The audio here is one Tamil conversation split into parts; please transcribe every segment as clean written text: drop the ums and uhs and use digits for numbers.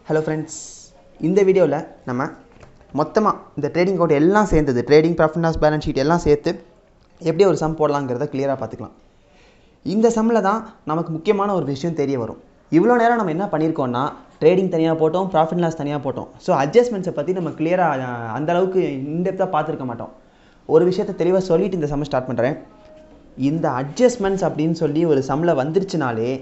ஹலோ ஃப்ரெண்ட்ஸ், இந்த வீடியோவில் நம்ம மொத்தமாக இந்த ட்ரேடிங் அக்கௌண்ட் எல்லாம் சேர்ந்தது trading profit loss balance sheet எல்லாம் சேர்த்து எப்படி ஒரு சம் போடலாங்கிறத கிளியராக பார்த்துக்கலாம். இந்த சம்மில் தான் நமக்கு முக்கியமான ஒரு விஷயம் தெரிய வரும். இவ்வளோ நேரம் நம்ம என்ன பண்ணியிருக்கோம்னா ட்ரேடிங் தனியாக போட்டோம், ப்ராஃபிட் லாஸ் தனியாக போட்டோம். ஸோ அட்ஜஸ்ட்மெண்ட்ஸை பற்றி நம்ம கிளியராக அந்தளவுக்கு இன்டெப்த்தாக பார்த்துருக்க மாட்டோம். ஒரு விஷயத்தை தெளிவாக சொல்லிவிட்டு இந்த சம்மை ஸ்டார்ட் பண்ணுறேன். இந்த அட்ஜஸ்ட்மெண்ட்ஸ் அப்படின்னு சொல்லி ஒரு சம்மில் வந்துருச்சுனாலே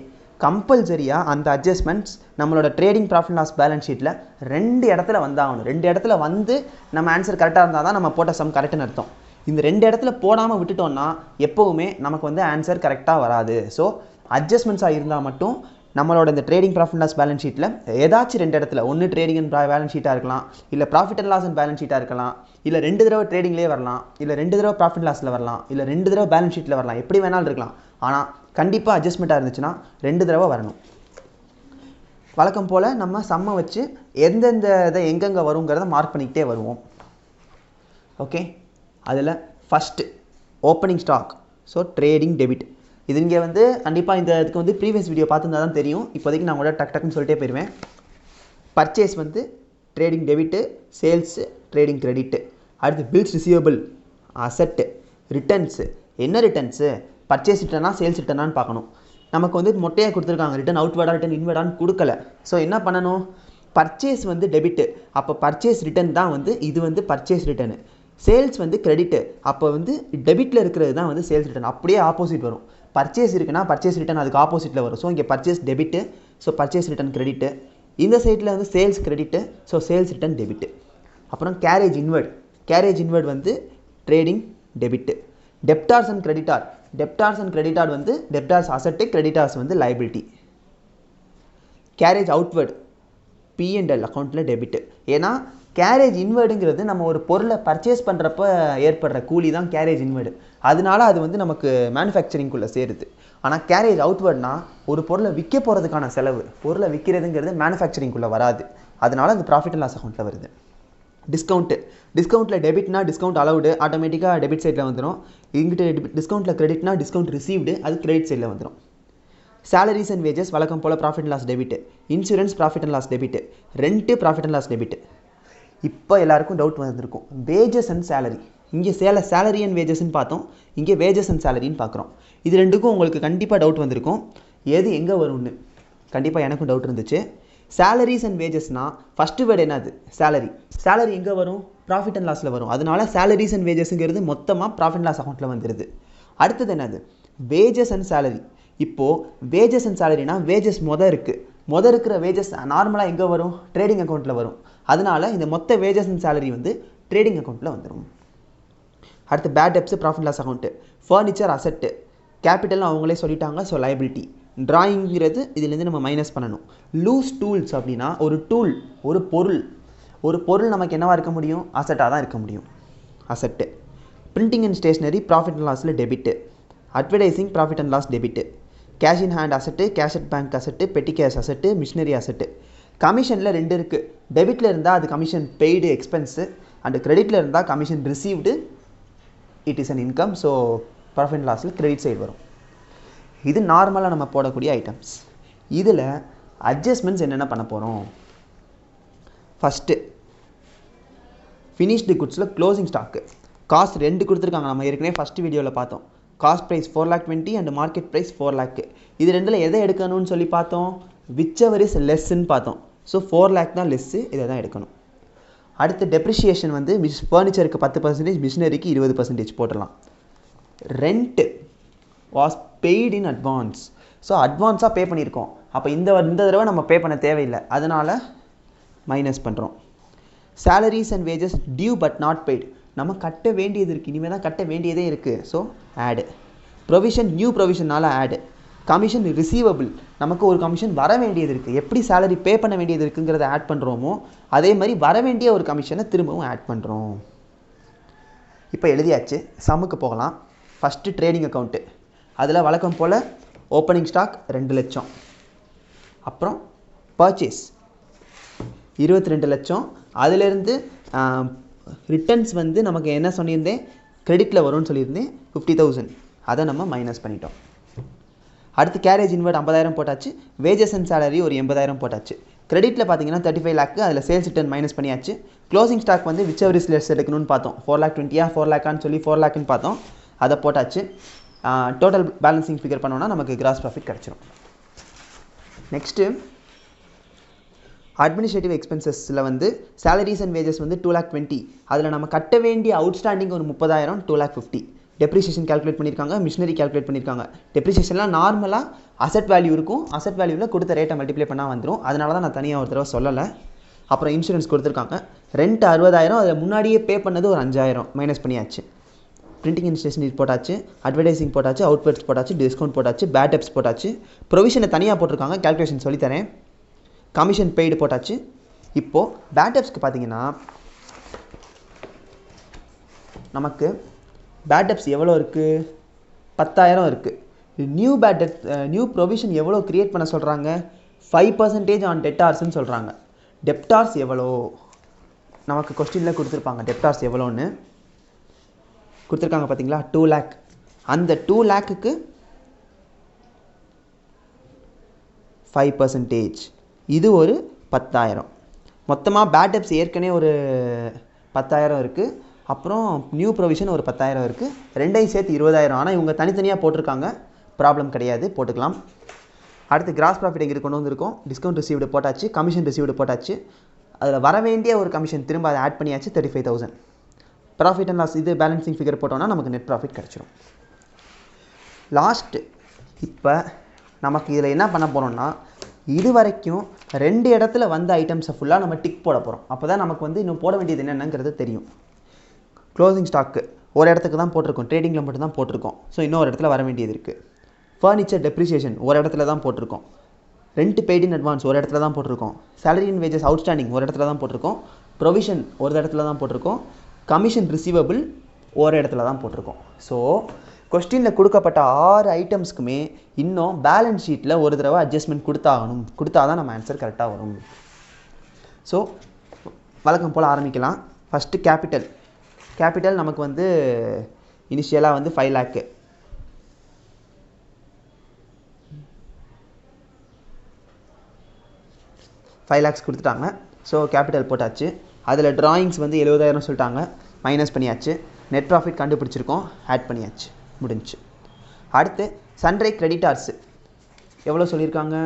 கம்பல்சரியாக அந்த அட்ஜஸ்ட்மெண்ட்ஸ் நம்மளோட ட்ரேடிங் ப்ராஃபிட் லாஸ் பேலன்ஸ் ஷீட்டில் 2 இடத்துல வந்தாகணும். 2 இடத்துல வந்து நம்ம ஆன்சர் கரெக்டாக இருந்தால் தான் நம்ம போட்ட சம் கரெக்டுன்னு அர்த்தம். இந்த 2 இடத்துல போடாமல் விட்டுட்டோம்னா எப்போவுமே நமக்கு வந்து ஆன்சர் கரெக்டாக வராது. ஸோ அட்ஜஸ்ட்மெண்ட்ஸாக இருந்தால் மட்டும் நம்மளோட இந்த ட்ரேடிங் ப்ராஃபிட் லாஸ் பேலன்ஸ் ஷீட்டில் ஏதாச்சும் 2 இடத்துல ஒன்று ட்ரேடிங் அண்ட் பேலன்ஸ் ஷீட்டாக இருக்கலாம், இல்லை profit and loss and balance ஷீட்டாக இருக்கலாம், இல்லை 2 தடவை ட்ரேடிங்லேயே வரலாம், இல்லை 2 தடவை ப்ராஃபிட் லாஸில் வரலாம், இல்லை 2 தடவை பேலன்ஸ் ஷீட்டில் வரலாம், எப்படி வேணாலும் இருக்கலாம். ஆனால் கண்டிப்பாக அட்ஜஸ்ட்மெண்ட்டாக இருந்துச்சுன்னா 2 தடவை வரணும். வழக்கம் போல் நம்ம சம்மை வச்சு எந்தெந்த இதை எங்கெங்கே வருங்கிறத மார்க் பண்ணிக்கிட்டே வருவோம். ஓகே, அதில் first opening stock. So trading debit. இது இங்கே வந்து கண்டிப்பாக இந்த இதுக்கு வந்து ப்ரீவியஸ் வீடியோ பார்த்துருந்தா தான் தெரியும். இப்போதைக்கு நான் கூட டக்குன்னு சொல்லிட்டே போயிடுவேன். பர்ச்சேஸ் வந்து trading debit, sales trading credit. அடுத்து பில்ஸ் ரிசீவபிள், அசட்டு, ரிட்டர்ன்ஸு. என்ன ரிட்டர்ன்ஸு? பர்ச்சேஸ் ரிட்டர்னா சேல்ஸ் ரிட்டர்னான்னு பார்க்கணும். நமக்கு வந்து மொட்டையாக கொடுத்துருக்காங்க, ரிட்டன் அவுட்வேர்டாக ரிட்டன் இன்வேர்டான்னு கொடுக்கல. ஸோ என்ன பண்ணணும்? பர்ச்சேஸ் வந்து டெபிட்டு, அப்போ பர்ச்சேஸ் ரிட்டன் தான் வந்து இது வந்து பர்ச்சேஸ் ரிட்டர்னு. சேல்ஸ் வந்து கிரெடிட்டு, அப்போ வந்து டெபிட்டில் இருக்கிறது தான் வந்து சேல்ஸ் ரிட்டன். அப்படியே ஆப்போசிட் வரும். பர்ச்சேஸ் இருக்குன்னா பர்ச்சேஸ் ரிட்டன் அதுக்கு ஆப்போசிட்டில் வரும். ஸோ இங்கே purchase debit, so purchase return credit. இந்த சைடில் வந்து sales credit, so sales return debit. அப்புறம் கேரேஜ் இன்வேர்ட். கேரேஜ் இன்வேர்ட் வந்து trading debit. Debtors and creditor. Debtors and creditor வந்து டெப்டார்ஸ் அசட்டு, கிரெடிட்டார்ஸ் வந்து லைபிலிட்டி. கேரேஜ் அவுட்வேர்டு P&L அக்கௌண்ட்டில் டெபிட்டு. ஏன்னா கேரேஜ் இன்வேர்டுங்கிறது நம்ம ஒரு பொருளை பர்ச்சேஸ் பண்ணுறப்ப ஏற்படுற கூலி தான் கேரேஜ் இன்வேர்டு. அதனால அது வந்து நமக்கு மேனுஃபேக்சரிங்குள்ளே சேருது. ஆனால் கேரேஜ் அவுட்வேர்ட்னா ஒரு பொருளை விற்க போகிறதுக்கான செலவு. பொருளை விற்கிறதுங்கிறது மேனுஃபேக்சரிங்குள்ளே வராது. அதனால அது ப்ராஃபிட் அண்ட் லாஸ் அக்கௌண்ட்டில் வருது. டிஸ்கவுண்ட்டு. டிஸ்கவுண்ட்டில் டெபிட்னா டிஸ்கவுண்ட் அலவுடு, ஆட்டோமேட்டிக்காக டெபிட் சைடில் வந்துடும். இங்கிட்ட டிஸ்கவுண்ட்டில் கிரெடிட்னா டிஸ்கவுண்ட் ரிசீவ்டு, அது கிரெடிட் சைடில் வந்துடும். சேலரிஸ் அண்ட் வேஜஸ் வழக்கம் போல் profit and loss debit. Insurance profit and loss debit. Rent profit and loss debit. இப்போ எல்லாருக்கும் டவுட் வந்திருக்கும், வேஜஸ் அண்ட் சேலரி. இங்கே சேலரி அண்ட் வேஜஸ்ன்னு பார்த்தோம், இங்கே வேஜஸ் அண்ட் சேலரின்னு பார்க்குறோம். இது ரெண்டுக்கும் உங்களுக்கு கண்டிப்பாக டவுட் வந்திருக்கும், எது எங்கே வரும்னு. கண்டிப்பாக எனக்கும் டவுட் இருந்துச்சு. சேலரிஸ் அண்ட் வேஜஸ்னால் ஃபஸ்ட்டு வேர்டு என்னது? சேலரி. சேலரி எங்கே வரும்? ப்ராஃபிட் அண்ட் லாஸில் வரும். அதனால சேலரிஸ் அண்ட் வேஜஸ்ங்கிறது மொத்தமாக ப்ராஃபிட் லாஸ் அக்கௌண்ட்டில் வந்துடுது. அடுத்தது என்னது? Wages and salary. இப்போது வேஜஸ் அண்ட் சேலரினா வேஜஸ் இருக்கிற வேஜஸ் நார்மலாக எங்கே வரும்? ட்ரேடிங் அக்கௌண்ட்டில் வரும். அதனால இந்த மொத்த வேஜஸ் அண்ட் சேலரி வந்து ட்ரேடிங் அக்கௌண்ட்டில் வந்துடும். அடுத்து bad debts profit loss account. Furniture asset. கேபிட்டல்னு அவங்களே சொல்லிட்டாங்க, ஸோ லைபிலிட்டி. ட்ராயிங்கிறது இதுலேருந்து நம்ம மைனஸ் பண்ணணும். லூஸ் டூல்ஸ் அப்படின்னா ஒரு பொருள் நமக்கு என்னவாக இருக்க முடியும்? அசட்டாக தான் இருக்க முடியும், asset. Printing and stationery profit and லாஸில் debit. Advertising profit and loss debit. Cash in hand asset, cash at bank asset, petty cash அசட்டு, மிஷினரி அசட்டு. கமிஷனில் 2 இருக்குது. டெபிட்டில் இருந்தால் அது கமிஷன் பெய்டு எக்ஸ்பென்ஸு, அண்ட் கிரெடிட்டில் இருந்தால் commission received, it is an income. So profit and லாஸில் கிரெடிட் சைடு வரும். இது நார்மலாக நம்ம போடக்கூடிய ஐட்டம்ஸ். இதில் அட்ஜஸ்ட்மெண்ட்ஸ் என்னென்ன பண்ண போகிறோம்? ஃபஸ்ட்டு ஃபினிஷ்டு குட்ஸில் க்ளோசிங் ஸ்டாக்கு. காஸ்ட் 2 கொடுத்துருக்காங்க, நம்ம ஏற்கனவே ஃபஸ்ட்டு வீடியோவில் பார்த்தோம். Cost price 4,20,000 and market price 4 lakh. இது ரெண்டில் எதை எடுக்கணும்னு சொல்லி பார்த்தோம்? விச் எவர் இஸ் லெஸ்ன்னு பார்த்தோம். ஸோ 4 lakh தான் லெஸ்ஸு, இதை தான் எடுக்கணும். அடுத்து டெப்ரிஷியேஷன் வந்து ஃபர்னிச்சருக்கு 10%, மிஷினரிக்கு 20% போட்டுடலாம். Rent was paid in advance. So அட்வான்ஸாக பே பண்ணியிருக்கோம். அப்போ இந்த தடவை நம்ம பே பண்ண தேவையில்லை, அதனால் மைனஸ் பண்ணுறோம். Salaries and wages due but not paid. நம்ம கட்ட வேண்டியது இருக்குது, இனிமேல் தான் கட்ட வேண்டியதே இருக்குது, ஸோ ஆடு. ப்ரொவிஷன் நியூ ப்ரொவிஷனால் ஆடு. கமிஷன் ரிசீவபிள், நமக்கு ஒரு கமிஷன் வர வேண்டியது இருக்குது. எப்படி சேலரி பே பண்ண வேண்டியது இருக்குங்கிறத ஆட் பண்ணுறோமோ அதே மாதிரி வர வேண்டிய ஒரு கமிஷனை திரும்பவும் ஆட் பண்ணுறோம். இப்போ எழுதியாச்சு, சம்முக்கு போகலாம். First trading account. அதில் வழக்கம் போல் ஓப்பனிங் ஸ்டாக் 2 லட்சம். அப்புறம் பர்ச்சேஸ் 22 லட்சம். அதிலேருந்து ரிட்டர்ன்ஸ் வந்து நமக்கு என்ன சொல்லியிருந்தேன்? கிரெடிட்டில் வரும்னு சொல்லியிருந்தேன், 50,000. அதை நம்ம மைனஸ் பண்ணிட்டோம். அடுத்து கேரேஜ் இன்வெர்ட் 50,000 போட்டாச்சு. வேஜஸ் அண்ட் சேலரி ஒரு 80,000 போட்டாச்சு. கிரெடிட்டில் பார்த்தீங்கன்னா 35 lakh, அதில் சேல்ஸ் ரிட்டர்ன் மைனஸ் பண்ணியாச்சு. க்ளோசிங் ஸ்டாக் வந்து விச் எவர் இஸ் லெஸ் எடுக்கணும்னு பார்த்தோம். 4,20,000 4 lakhன்னு சொல்லி 4 lakhன்னு பார்த்தோம், அதை போட்டாச்சு. டோட்டல் பேலன்சிங் ஃபிகர் பண்ணோன்னா நமக்கு கிராஸ் ப்ராஃபிட் கிடச்சிரும். நெக்ஸ்ட்டு அட்மினிஸ்ட்ரேட்டிவ் எக்ஸ்பென்சஸில் வந்து சேலரிஸ் அண்ட் வேஜஸ் வந்து 2,20,000, அதில் நம்ம கட்ட வேண்டிய அவுட்ஸ்டாண்டிங் ஒரு 30,000, 2,50,000. டெப்ரிசியேஷன் கால்குலேட் பண்ணியிருக்காங்க, மிஷினரி கால்குலேட் பண்ணியிருக்காங்க. டெப்ரிசியேஷன்லாம் நார்மலாக அசெட் வேல்யூ இருக்கும், அசெட் வேல்யூவில் கொடுத்த ரேட்டை மல்டிப்ளை பண்ணால் வந்துடும். அதனால தான் நான் தனியாக ஒரு தடவை சொல்லலை. அப்புறம் இன்சூரன்ஸ் கொடுத்துருக்காங்க. ரெண்ட் 60,000, அதில் முன்னாடியே பே பண்ணது ஒரு 5,000 மைனஸ் பண்ணியாச்சு. பிரிண்டிங் அண்ட் ஸ்டேஷனரி போட்டாச்சு, அட்வர்டைசிங் போட்டாச்சு, அவுட்புட்ஸ் போட்டாச்சு, டிஸ்கவுண்ட் போட்டாச்சு, பேட் டெப்ஸ் போட்டாச்சு. ப்ரொவிஷனை தனியாக போட்டிருக்காங்க, கால்குலேஷன் சொல்லித்தரேன். கமிஷன் பெய்டு போட்டாச்சு. இப்போது பேட் டெப்ஸ்க்கு பார்த்தீங்கன்னா நமக்கு பேட் டெப்ஸ் எவ்வளோ இருக்குது? 10,000 இருக்குது. New bad debts new provision எவ்வளோ க்ரியேட் பண்ண சொல்கிறாங்க? 5% ஆன் டெப்டார்ஸ்ன்னு சொல்கிறாங்க. டெப்டார்ஸ் எவ்வளோ நமக்கு கொஸ்டினில் கொடுத்துருப்பாங்க. டெப்டார்ஸ் எவ்வளோன்னு கொடுத்துருக்காங்க பார்த்தீங்களா? 2 lakh. அந்த 2 lakhக்கு 5%, இது ஒரு 10,000. மொத்தமாக பேட் டெப்ஸ் ஏற்கனவே ஒரு 10,000 இருக்குது. அப்புறம் நியூ ப்ரொவிஷன் ஒரு 10,000 இருக்குது. ரெண்டையும் சேர்த்து 20,000. ஆனால் இவங்க தனித்தனியாக போட்டிருக்காங்க, ப்ராப்ளம் கிடையாது, போட்டுக்கலாம். அடுத்து கிராஸ் ப்ராஃபிட் எங்கே கொண்டு வந்திருக்கோம்? டிஸ்கவுண்ட் ரிசீவ்டு போட்டாச்சு, கமிஷன் ரிசீவ்டு போட்டாச்சு. அதில் வர வேண்டிய ஒரு கமிஷன் திரும்ப அதை ஆட் பண்ணியாச்சு, 35,000. ப்ராஃபிட் அண்ட் லாஸ் இது பேலன்சிங் ஃபிகர் போட்டோன்னா நமக்கு நெட் ப்ராஃபிட் கிடச்சிரும். லாஸ்ட்டு இப்போ நமக்கு இதில் என்ன பண்ண போகிறோம்னா, இது வரைக்கும் 2 இடத்துல வந்த ஐட்டம்ஸை ஃபுல்லாக நம்ம டிக் போட போகிறோம். அப்போ தான் நமக்கு வந்து இன்னும் போட வேண்டியது என்னென்னங்கிறது தெரியும். க்ளோசிங் ஸ்டாக்கு ஒரு இடத்துக்கு தான் போட்டிருக்கோம், ட்ரேடிங்கில் மட்டும் தான் போட்டிருக்கோம். ஸோ இன்னொரு இடத்துல வர வேண்டியது இருக்குது. ஃபர்னிச்சர் டெப்ரிசியேஷன் ஒரு இடத்துல தான் போட்டிருக்கோம். ரெண்ட் பெய்ட் இன் அட்வான்ஸ் ஒரு இடத்துல தான் போட்டிருக்கோம். சேலரி அண்ட் வேஜஸ் அவுட்ஸ்டாண்டிங் ஒரு இடத்துல தான் போட்டிருக்கோம். ப்ரொவிஷன் ஒரு இடத்துல தான் போட்டிருக்கோம். கமிஷன் ரிசீவபிள் ஒரு இடத்துல தான் போட்டிருக்கோம். ஸோ கொஸ்டினில் கொடுக்கப்பட்ட 6 ஐட்டம்ஸ்க்குமே இன்னும் பேலன்ஸ் ஷீட்டில் ஒரு தடவை அட்ஜஸ்ட்மெண்ட் கொடுத்தா தான் நம்ம ஆன்சர் கரெக்டாக வரும். ஸோ வழக்கம் போல் ஆரம்பிக்கலாம். ஃபஸ்ட்டு கேபிட்டல் நமக்கு வந்து இனிஷியலாக வந்து 5 lakh. கொடுத்துட்டாங்க. ஸோ கேபிட்டல் போட்டாச்சு. அதில் ட்ராயிங்ஸ் வந்து 70,000 சொல்லிட்டாங்க, மைனஸ் பண்ணியாச்சு. நெட் ப்ராஃபிட் கண்டுபிடிச்சிருக்கோம், ஆட் பண்ணியாச்சு, முடிஞ்சு. அடுத்து சன்ரை கிரெடிட்டார்ஸ் எவ்வளோ சொல்லியிருக்காங்க?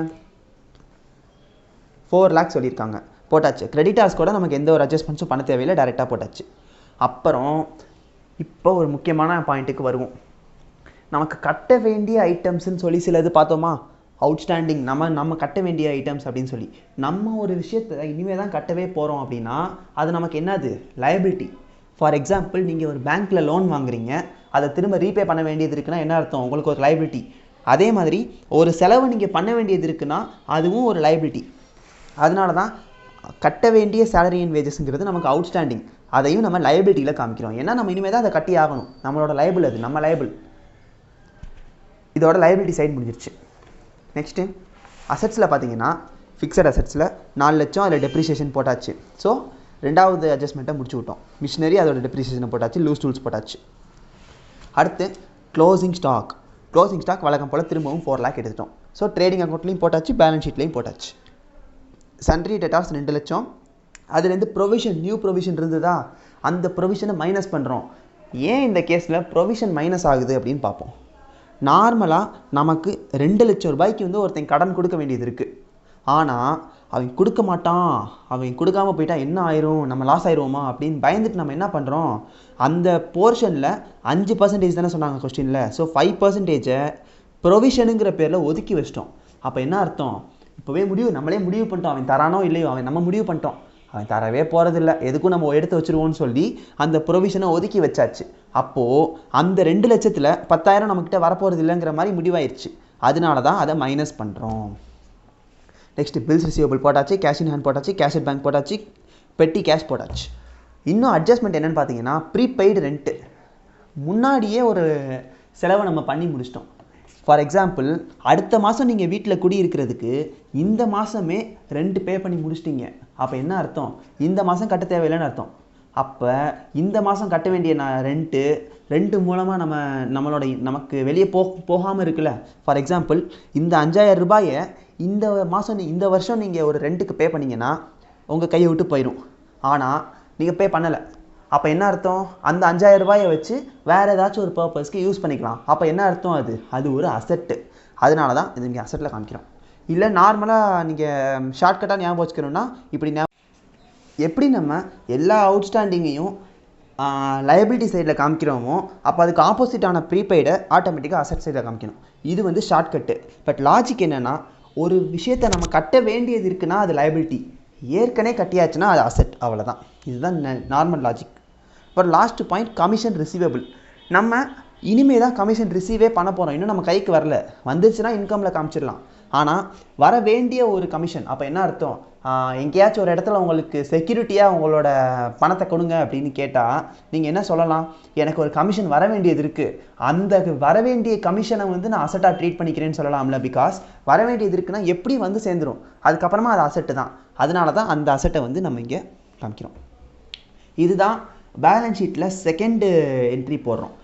4 lakh சொல்லியிருக்காங்க, போட்டாச்சு. கிரெடிட்டார்ஸ் கூட நமக்கு எந்த ஒரு அட்ஜஸ்ட்மெண்ட்ஸும் பண்ண தேவையில்லை, டேரெக்டாக போட்டாச்சு. அப்புறம் இப்போ ஒரு முக்கியமான பாயிண்ட்டுக்கு வருவோம். நமக்கு கட்ட வேண்டிய ஐட்டம்ஸ்ன்னு சொல்லி சிலது பார்த்தோமா? அவுட்ஸ்டாண்டிங் நம்ம கட்ட வேண்டிய ஐட்டம்ஸ் அப்படின்னு சொல்லி நம்ம ஒரு விஷயத்தை இனிமேல் தான் கட்டவே போகிறோம் அப்படின்னா அது நமக்கு என்னது? லைபிலிட்டி. ஃபார் எக்ஸாம்பிள், நீங்கள் ஒரு பேங்க்கில் லோன் வாங்குறீங்க, அதை திரும்ப ரீபே பண்ண வேண்டியது இருக்குன்னா என்ன அர்த்தம்? உங்களுக்கு ஒரு லைபிலிட்டி. அதே மாதிரி ஒரு செலவு நீங்கள் பண்ண வேண்டியது இருக்குன்னா அதுவும் ஒரு லைபிலிட்டி. அதனால தான் கட்ட வேண்டிய சேலரி அண்ட் வேஜஸ்ங்கிறது நமக்கு அவுட்ஸ்டாண்டிங், அதையும் நம்ம லைபிலிட்டியில் காமிக்கிறோம். ஏன்னா நம்ம இனிமேல் தான் அதை கட்டி ஆகணும், நம்மளோட லைபிள் அது, நம்ம லைபிள். இதோட லைபிலிட்டி சைடு முடிஞ்சிருச்சு. நெக்ஸ்ட்டு அசெட்ஸில் பார்த்தீங்கன்னா ஃபிக்ஸட் அசெட்ஸில் 4 லட்சம், அதில் டெப்ரிசியேஷன் போட்டாச்சு. ஸோ ரெண்டாவது அட்ஜஸ்ட்மெண்ட்டை முடிச்சு விட்டோம். மிஷினரி அதோட டெப்ரிசியேஷனை போட்டாச்சு, லூஸ் டூல்ஸ் போட்டாச்சு. அடுத்து க்ளோசிங் ஸ்டாக் வழக்கம் போல் திரும்பவும் 4 lakh எடுத்துட்டோம். ஸோ ட்ரேடிங் அக்கௌண்ட்லேயும் போட்டாச்சு, பேலன்ஸ் ஷீட்லேயும் போட்டாச்சு. சன்ட்ரி டெட்டார்ஸ் 2 லட்சம், அதுலேருந்து ப்ரொவிஷன் நியூ ப்ரொவிஷன் இருந்ததா, அந்த ப்ரொவிஷனை மைனஸ் பண்ணுறோம். ஏன் இந்த கேஸில் ப்ரொவிஷன் மைனஸ் ஆகுது அப்படின்னு பார்ப்போம். நார்மலாக நமக்கு 2 லட்சம் ரூபாய்க்கு வந்து ஒருத்தன் கடன் கொடுக்க வேண்டியது இருக்குது. ஆனால் அவன் கொடுக்க மாட்டான், அவன் கொடுக்காமல் போயிட்டா என்ன ஆயிரும், நம்ம லாஸ் ஆயிடுவோமா அப்படின்னு பயந்துட்டு நம்ம என்ன பண்ணுறோம், அந்த போர்ஷனில் 5% தானே சொன்னாங்க கொஸ்டினில். ஸோ 5% ப்ரொவிஷனுங்கிற பேரில் ஒதுக்கி வச்சிட்டோம். அப்போ என்ன அர்த்தம்? இப்போவே நம்மளே முடிவு பண்ணிட்டோம், அவன் தரானோ இல்லையோ, நம்ம முடிவு பண்ணிட்டோம் அவன் தரவே போகிறதில்ல, எதுக்கும் நம்ம எடுத்து வச்சுருவோன்னு சொல்லி அந்த ப்ரொவிஷனை ஒதுக்கி வச்சாச்சு. அப்போது அந்த 2 லட்சத்தில் 10,000 நம்மக்கிட்ட வரப்போகிறது இல்லைங்கிற மாதிரி முடிவாயிருச்சு. அதனால தான் அதை மைனஸ் பண்ணுறோம். நெக்ஸ்ட் பில்ஸ் ரிசீவபிள் போட்டாச்சு, கேஷ் இன் ஹேண்ட் போட்டாச்சு, கேஷ் அட் பேங்க் போட்டாச்சு, பெட்டி கேஷ் போட்டாச்சு. இன்னும் அட்ஜஸ்ட்மெண்ட் என்னென்னு பார்த்தீங்கன்னா ப்ரீபெய்டு ரெண்ட்டு. முன்னாடியே ஒரு செலவை நம்ம பண்ணி முடிச்சிட்டோம். ஃபார் எக்ஸாம்பிள், அடுத்த மாதம் நீங்கள் வீட்டில் குடியிருக்கிறதுக்கு இந்த மாதமே ரெண்ட் பே பண்ணி முடிச்சிட்டிங்க. அப்போ என்ன அர்த்தம்? இந்த மாதம் கட்ட தேவையில்லைன்னு அர்த்தம். அப்போ இந்த மாதம் கட்ட வேண்டிய ரெண்ட்டு ரெண்ட் மூலமாக நமக்கு வெளியே போகாமல் இருக்குல்ல. ஃபார் எக்ஸாம்பிள் இந்த 5000 ரூபாயை இந்த வருஷம் நீங்கள் ஒரு ரெண்ட்டுக்கு பே பண்ணிங்கன்னா உங்கள் கையை விட்டு போயிடும். ஆனால் நீங்கள் பே பண்ணலை. அப்போ என்ன அர்த்தம்? அந்த 5000 ரூபாயை வச்சு வேறு ஏதாச்சும் ஒரு பர்பஸ்க்கு யூஸ் பண்ணிக்கலாம். அப்போ என்ன அர்த்தம்? அது ஒரு அசெட்டு. அதனால தான் இது இங்கே அசெட்டில் காமிக்கிறோம். இல்லை நார்மலாக நீங்கள் ஷார்ட்கட்டாக ஞாபகம் வச்சுக்கணுன்னா இப்படி எப்படி நம்ம எல்லா அவுட்ஸ்டாண்டிங்கையும் லயபிலிட்டி சைடில் காமிக்கிறோமோ அப்போ அதுக்கு ஆப்போசிட்டான ப்ரீபெய்டை ஆட்டோமேட்டிக்காக அசெட் சைடில் காமிக்கணும். இது வந்து ஷார்ட்கட்டு. பட் லாஜிக் என்னென்னா, ஒரு விஷயத்தை நம்ம கட்ட வேண்டியது இருக்குன்னா அது லயபிலிட்டி, ஏற்கனவே கட்டியாச்சுன்னா அது அசெட். அவ்வளோதான். இதுதான் நார்மல் லாஜிக். அப்புறம் லாஸ்ட் பாயிண்ட், கமிஷன் ரிசீவபிள். நம்ம இனிமே தான் கமிஷன் ரிசீவே பண்ண போகிறோம். இன்னும் நம்ம கைக்கு வரல. வந்துருச்சுன்னா இன்கமில் காமிச்சிடலாம். ஆனால் வர வேண்டிய ஒரு கமிஷன். அப்போ என்ன அர்த்தம்? எங்கேயாச்சும் ஒரு இடத்துல உங்களுக்கு செக்யூரிட்டியாக உங்களோட பணத்தை கொடுங்க அப்படின்னு கேட்டால் நீங்கள் என்ன சொல்லலாம்? எனக்கு ஒரு கமிஷன் வர வேண்டியது இருக்குது, அந்த வர வேண்டிய கமிஷனை வந்து நான் அசட்டாக ட்ரீட் பண்ணிக்கிறேன்னு சொல்லலாம்ல. பிகாஸ் வர வேண்டியது இருக்குன்னா எப்படி வந்து சேர்ந்துடும், அதுக்கப்புறமா அது அசட்டு தான். அதனால தான் அந்த அசட்டை வந்து நம்ம இங்கே காமிக்கிறோம். இதுதான் பேலன்ஸ் ஷீட்டில் செகண்டு என்ட்ரி போடுறோம்.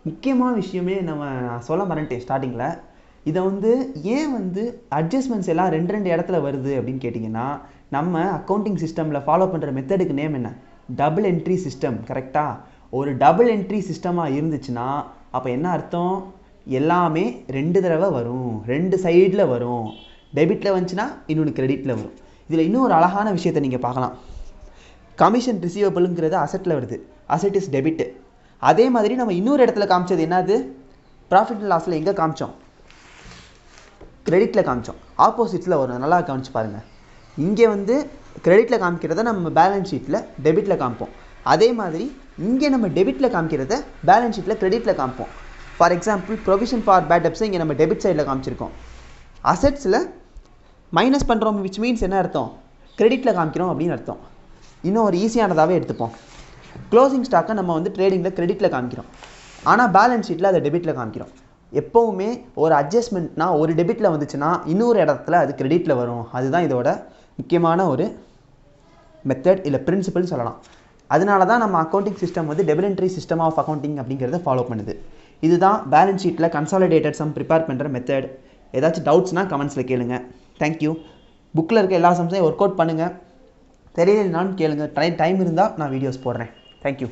முக்கியமான விஷயமே நம்ம சொல்ல மறந்துட்டேன் ஸ்டார்டிங்கில். இதை வந்து ஏன் வந்து அட்ஜஸ்ட்மெண்ட்ஸ் எல்லாம் ரெண்டு இடத்துல வருது அப்படின்னு கேட்டிங்கன்னா, நம்ம அக்கௌண்டிங் சிஸ்டமில் ஃபாலோ பண்ணுற மெத்தடுக்கு நேம் என்ன? Double entry system. கரெக்டாக? ஒரு டபுள் என்ட்ரி சிஸ்டமாக இருந்துச்சுன்னா அப்போ என்ன அர்த்தம்? எல்லாமே 2 தடவை வரும், 2 சைடில் வரும். டெபிட்டில் வந்துச்சுன்னா இன்னொன்று கிரெடிட்டில் வரும். இதில் இன்னும் ஒரு அழகான விஷயத்தை நீங்கள் பார்க்கலாம். கமிஷன் ரிசீவபிளுங்கிறது அசெட்டில் வருது, அசெட் இஸ் டெபிட். அதே மாதிரி நம்ம இன்னொரு இடத்துல காமிச்சது என்னது? ப்ராஃபிட் அண்ட் லாஸில் எங்கே காமிச்சோம்? கிரெடிட்டில் காமிச்சோம். ஆப்போசிட்ஸில் வரும். நல்லா கவனிச்சு பாருங்கள். இங்கே வந்து கிரெடிட்டில் காமிக்கிறத நம்ம பேலன்ஸ் ஷீட்டில் டெபிட்டில் காமிப்போம். அதே மாதிரி இங்கே நம்ம டெபிட்டில் காமிக்கிறத பேலன்ஸ் ஷீட்டில் கிரெடிட்டில் காமிப்போம். For example, provision for bad டெப்ஸை இங்கே நம்ம டெபிட் சைடில் காமிச்சிருக்கோம். அசெட்ஸில் மைனஸ் பண்ணுறோம், விச் மீன்ஸ் என்ன அர்த்தம்? கிரெடிட்டில் காமிக்கிறோம் அப்படின்னு அர்த்தம். இன்னும் ஒரு ஈஸியானதாகவே எடுத்துப்போம். க்ளோசிங் ஸ்டாக்கை நம்ம வந்து ட்ரேடிங்கில் கிரெடிட்டில் காமிக்கிறோம், ஆனால் பேலன்ஸ் ஷீட்டில் அதை டெபிட்டில் காமிக்கிறோம். எப்போவுமே ஒரு அட்ஜஸ்ட்மெண்ட்னா ஒரு டெபிட்டில் வந்துச்சுன்னா இன்னொரு இடத்துல அது கிரெடிட்டில் வரும். அதுதான் இதோட முக்கியமான ஒரு மெத்தட், இல்லை பிரின்சிபல்னு சொல்லலாம். அதனால தான் நம்ம அக்கௌண்டிங் சிஸ்டம் வந்து double entry system of accounting அப்படிங்கிறத ஃபாலோ பண்ணுது. இதுதான் பேலன்ஸ் ஷீட்டில் கன்சாலிடேட்டட் சம் ப்ரிப்பேர் பண்ணுற மெத்தட். ஏதாச்சும் டவுட்ஸ்னால் கமெண்ட்ஸில் கேளுங்க. தேங்க்யூ. புக்கில் இருக்க எல்லா சம்ஸையும் ஒர்க் அவுட் பண்ணுங்கள். தெரியலனாலும் கேளுங்க. டைம் இருந்தால் நான் வீடியோஸ் போடுறேன். தேங்க்யூ.